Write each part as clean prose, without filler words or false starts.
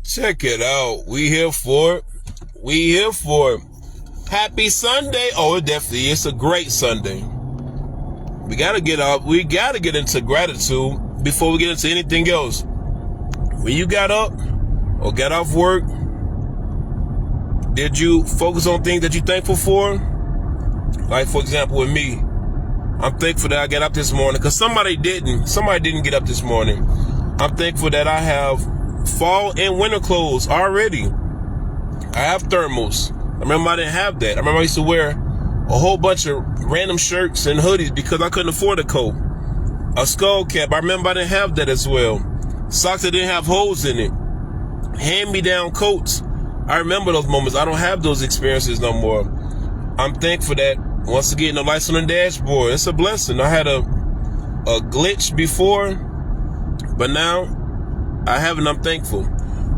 Check it out. We here for it. We here for it. Happy Sunday. Oh, it definitely is a great Sunday. We gotta get up. We gotta get into gratitude before we get into anything else. When you got up or got off work, did you focus on things that you're thankful for? Like, for example, with me, I'm thankful that I got up this morning because somebody didn't get up this morning. I'm thankful that I have fall and winter clothes already. I have thermals. I remember I didn't have that. I remember I used to wear a whole bunch of random shirts and hoodies because I couldn't afford a coat. A skull cap. I remember I didn't have that as well. Socks that didn't have holes in it. Hand-me-down coats. I remember those moments. I don't have those experiences no more. I'm thankful that once again, the lights on the dashboard. It's a blessing. I had a glitch before, but now I haven't. I'm thankful.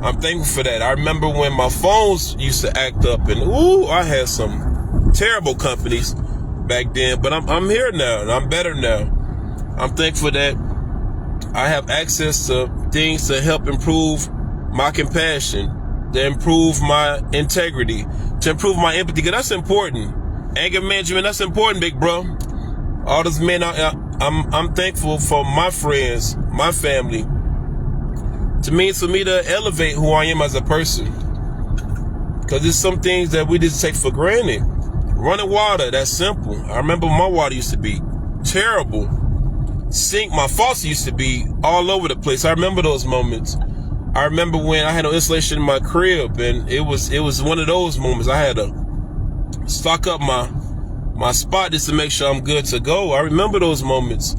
I'm thankful for that. I remember when my phones used to act up, and I had some terrible companies back then. But I'm here now, and I'm better now. I'm thankful that I have access to things to help improve my compassion, to improve my integrity, to improve my empathy. Because that's important. Anger management, that's important, big bro. All those men, I'm thankful for my friends, my family. For me to elevate who I am as a person. Because there's some things that we just take for granted. Running water, that's simple. I remember my water used to be terrible. My faucet used to be all over the place. I remember those moments. I remember when I had no insulation in my crib, and it was one of those moments. I had to stock up my spot just to make sure I'm good to go. I remember those moments.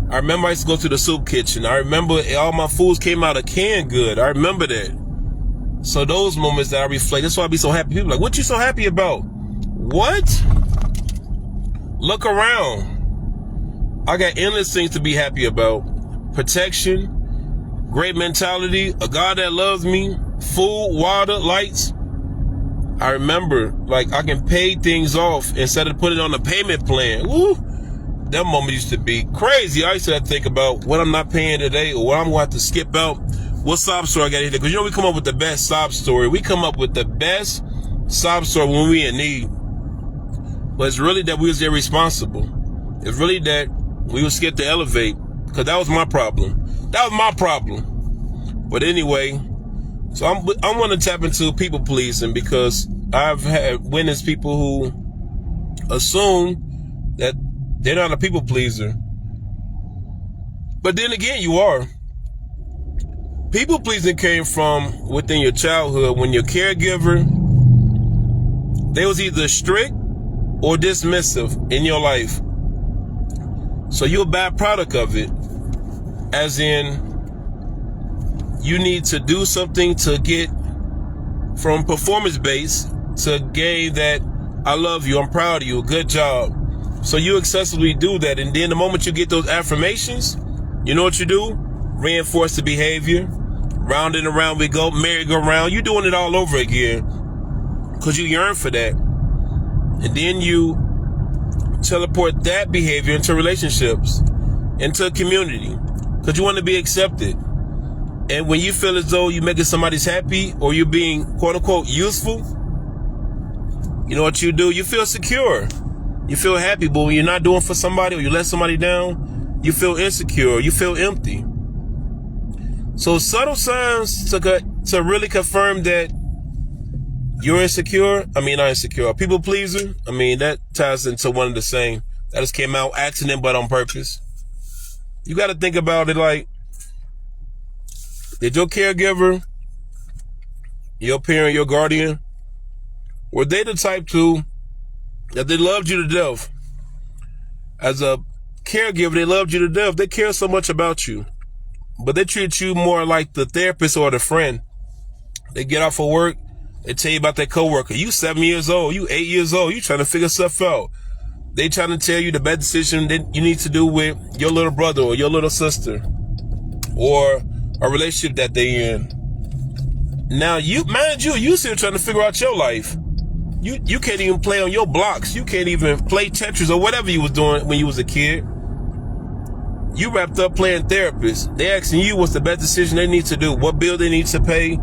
I remember I used to go to the soup kitchen. I remember all my foods came out of can good. I remember that. So those moments that I reflect, that's why I be so happy. People are like, what you so happy about? What? Look around. I got endless things to be happy about. Protection, great mentality, a God that loves me, food, water, lights. I remember, like, I can pay things off instead of putting it on a payment plan. Woo! That moment used to be crazy. I used to have to think about what I'm not paying today or what I'm going to have to skip out. What sob story I got to hit? Because, we come up with the best sob story. We come up with the best sob story when we in need. But it's really that we was irresponsible. It's really that we was scared to elevate. Because that was my problem. That was my problem. But anyway, so I want to tap into people pleasing because I've had witnessed people who assume that they're not a people pleaser. But then again, you are. People pleasing came from within your childhood when your caregiver, they was either strict or dismissive in your life. So you're a bad product of it. As in, you need to do something to get from performance base to gain that I love you, I'm proud of you, good job. So you excessively do that. And then the moment you get those affirmations, you know what you do? Reinforce the behavior. Round and around we go, merry-go-round. You're doing it all over again because you yearn for that. And then you teleport that behavior into relationships, into a community, because you want to be accepted. And when you feel as though you're making somebody happy or you're being quote-unquote useful, you know what you do? You feel secure. You feel happy, but when you're not doing for somebody or you let somebody down, you feel insecure. You feel empty. So subtle signs to really confirm that you're insecure. I mean, not insecure. A people pleaser. I mean, that ties into one of the same. That just came out accident, but on purpose. You got to think about it like, did your caregiver, your parent, your guardian, were they the type that they loved you to death? As a caregiver, they loved you to death. They care so much about you. But they treat you more like the therapist or the friend. They get off of work, they tell you about their coworker. You 7 years old, you 8 years old, you trying to figure stuff out. They trying to tell you the best decision that you need to do with your little brother or your little sister. Or a relationship that they in. Now, you still trying to figure out your life. You can't even play on your blocks. You can't even play Tetris or whatever you was doing when you was a kid. You wrapped up playing therapist. They asking you what's the best decision they need to do, what bill they need to pay,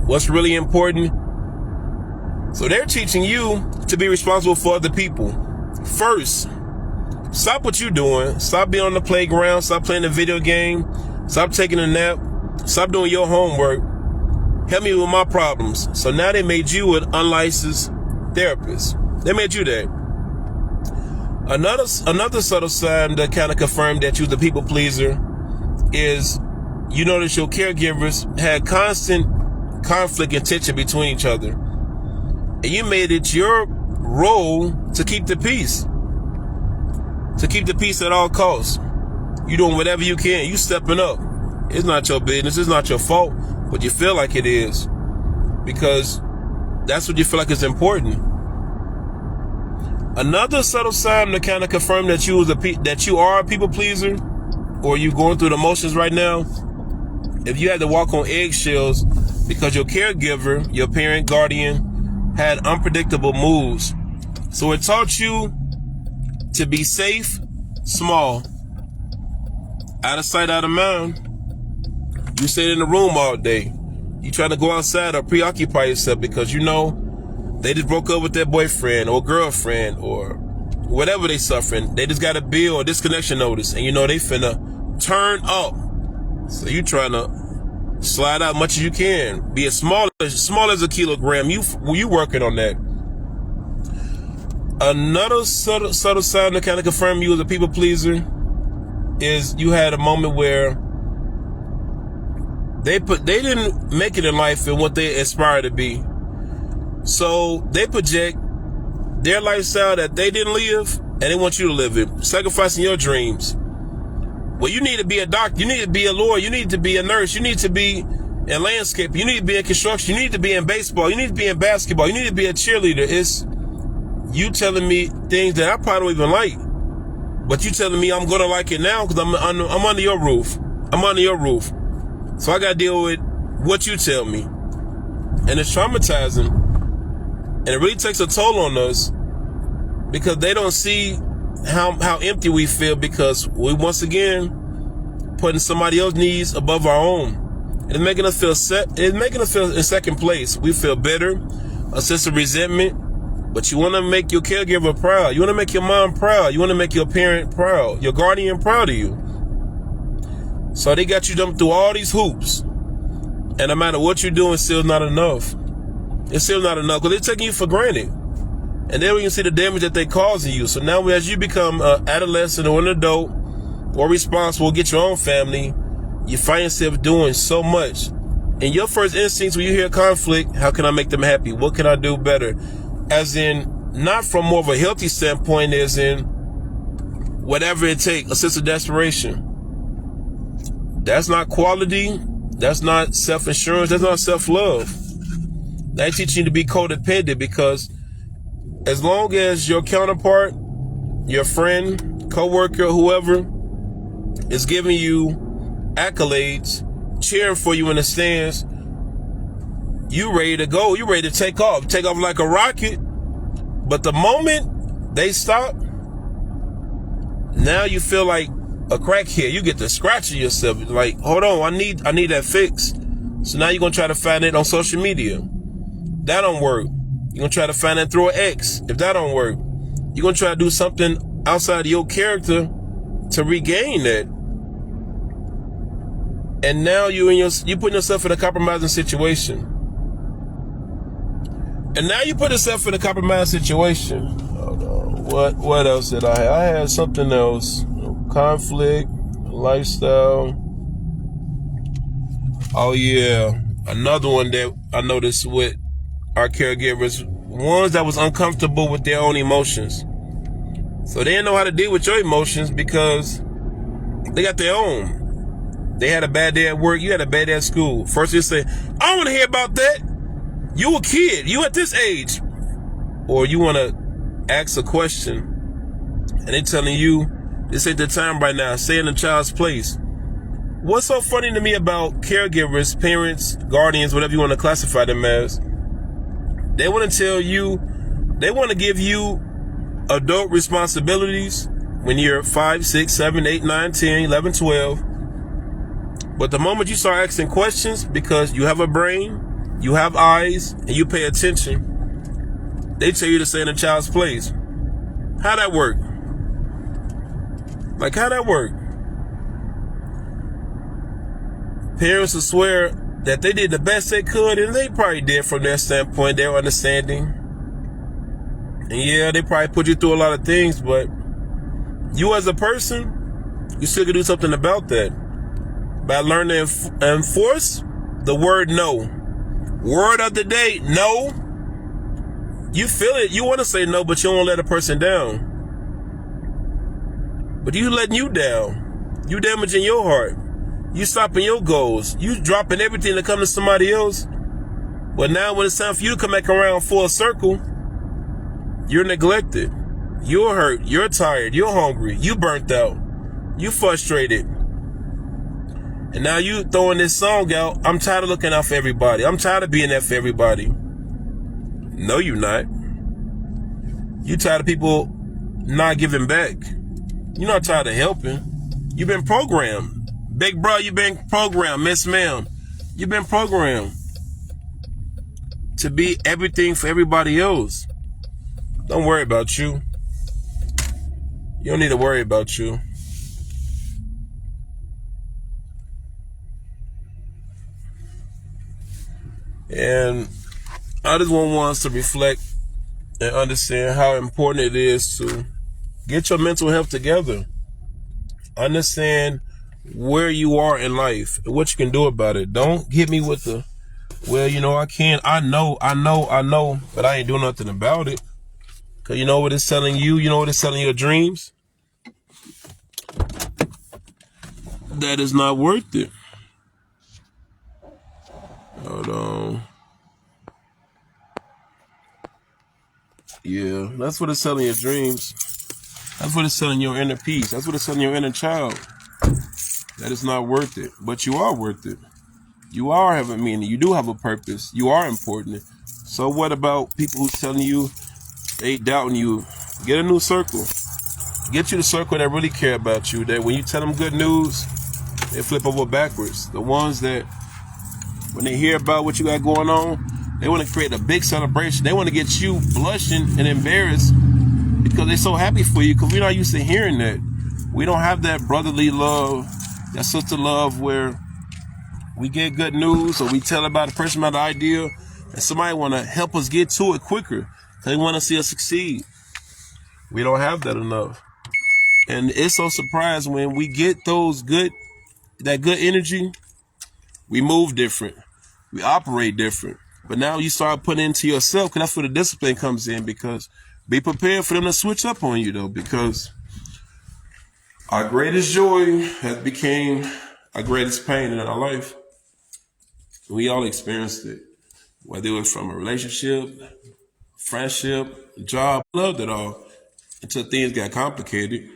what's really important. So they're teaching you to be responsible for other people. First, stop what you're doing. Stop being on the playground. Stop playing the video game. Stop taking a nap. Stop doing your homework. Help me with my problems. So now they made you an unlicensed therapist. They made you that. Another subtle sign that kind of confirmed that you're the people pleaser is you notice your caregivers had constant conflict and tension between each other. And you made it your role to keep the peace. To keep the peace at all costs. You're doing whatever you can. You stepping up. It's not your business. It's not your fault. But you feel like it is. Because that's what you feel like is important. Another subtle sign to kind of confirm that you are a people pleaser, or you going through the motions right now, if you had to walk on eggshells because your caregiver, your parent, guardian, had unpredictable moves. So it taught you to be safe, small, out of sight, out of mind. You stayed in the room all day. You trying to go outside or preoccupy yourself because you know they just broke up with their boyfriend or girlfriend or whatever they suffering. They just got a bill or disconnection notice, and you know they finna turn up. So you trying to slide out as much as you can. Be as small as a kilogram. You working on that. Another subtle sign to kind of confirm you as a people pleaser is you had a moment where they didn't make it in life and what they aspire to be. So they project their lifestyle that they didn't live, and they want you to live it, sacrificing your dreams. Well, you need to be a doctor, you need to be a lawyer, you need to be a nurse, you need to be in landscape, you need to be in construction, you need to be in baseball, you need to be in basketball, you need to be a cheerleader. It's you telling me things that I probably don't even like, but you telling me I'm gonna like it now because I'm under your roof. I'm under your roof, so I gotta deal with what you tell me, and it's traumatizing. And it really takes a toll on us because they don't see how empty we feel because we once again putting somebody else's needs above our own. It's making us feel in second place. We feel bitter, a sense of resentment, but you want to make your caregiver proud. You want to make your mom proud. You want to make your parent proud, your guardian proud of you. So they got you jumping through all these hoops. And no matter what you're doing, it's still not enough. It's still not enough because they're taking you for granted. And then we can see the damage that they're causing you. So now as you become an adolescent or an adult or responsible, get your own family, you find yourself doing so much. And your first instincts when you hear conflict, how can I make them happy? What can I do better? As in, not from more of a healthy standpoint, as in whatever it takes, a sense of desperation. That's not quality. That's not self-assurance. That's not self-love. They teach you to be codependent because as long as your counterpart, your friend, coworker, whoever is giving you accolades, cheering for you in the stands, you ready to go. You ready to take off like a rocket. But the moment they stop, now you feel like a crackhead. You get to scratching yourself. Like, hold on, I need that fix. So now you're gonna try to find it on social media. That don't work. You're going to try to find that through an ex. If that don't work, you're going to try to do something outside of your character to regain that. And now you're putting yourself in a compromising situation. And now you put yourself in a compromising situation. Hold on. What else did I have? I had something else. Conflict, lifestyle. Oh yeah. Another one that I noticed with our caregivers, ones that was uncomfortable with their own emotions. So they didn't know how to deal with your emotions because they got their own. They had a bad day at work. You had a bad day at school. First you say, I don't want to hear about that. You a kid. You at this age. Or you want to ask a question and they telling you, this ain't the time right now. Stay in the child's place. What's so funny to me about caregivers, parents, guardians, whatever you want to classify them as, they want to tell you, they want to give you adult responsibilities when you're 5, 6, 7, 8, 9, 10, 11, 12. But the moment you start asking questions because you have a brain, you have eyes and you pay attention, they tell you to stay in a child's place. How that work? Like, how that work? Parents will swear that they did the best they could, and they probably did from their standpoint, their understanding. And yeah, they probably put you through a lot of things, but you as a person, you still can do something about that. By learning to enforce the word no. Word of the day, no. You feel it, you want to say no, but you don't let a person down. But you letting you down. You damaging your heart. You stopping your goals. You dropping everything to come to somebody else. But now when it's time for you to come back around full circle, you're neglected. You're hurt. You're tired. You're hungry. You burnt out. You frustrated. And now you throwing this song out. I'm tired of looking out for everybody. I'm tired of being there for everybody. No, you're not. You tired of people not giving back. You're not tired of helping. You've been programmed. Big bro, you've been programmed. Miss ma'am, you've been programmed to be everything for everybody else. Don't worry about you. You don't need to worry about you. And I just want us to reflect and understand how important it is to get your mental health together. Understand where you are in life and what you can do about it. Don't hit me with the, well, you know, I can't, I know, but I ain't doing nothing about it. Cause you know what it's telling you? You know what it's telling your dreams? That is not worth it. Hold on. Yeah, that's what it's telling your dreams. That's what it's telling your inner peace. That's what it's telling your inner child. That is not worth it. But you are worth it. You are having meaning. You do have a purpose. You are important. So what about people who's telling you they doubting you? Get a new circle. Get you the circle that really care about you. That when you tell them good news, they flip over backwards. The ones that when they hear about what you got going on, they want to create a big celebration. They want to get you blushing and embarrassed because they're so happy for you, because we're not used to hearing that. We don't have that brotherly love, that sister love where we get good news or we tell about a person about the idea and somebody want to help us get to it quicker because they want to see us succeed. We don't have that enough. And it's so surprised when we get that good energy, we move different. We operate different. But now you start putting it into yourself, because that's where the discipline comes in, because be prepared for them to switch up on you, though, because our greatest joy has become our greatest pain in our life. We all experienced it, whether it was from a relationship, friendship, job, loved it all until things got complicated.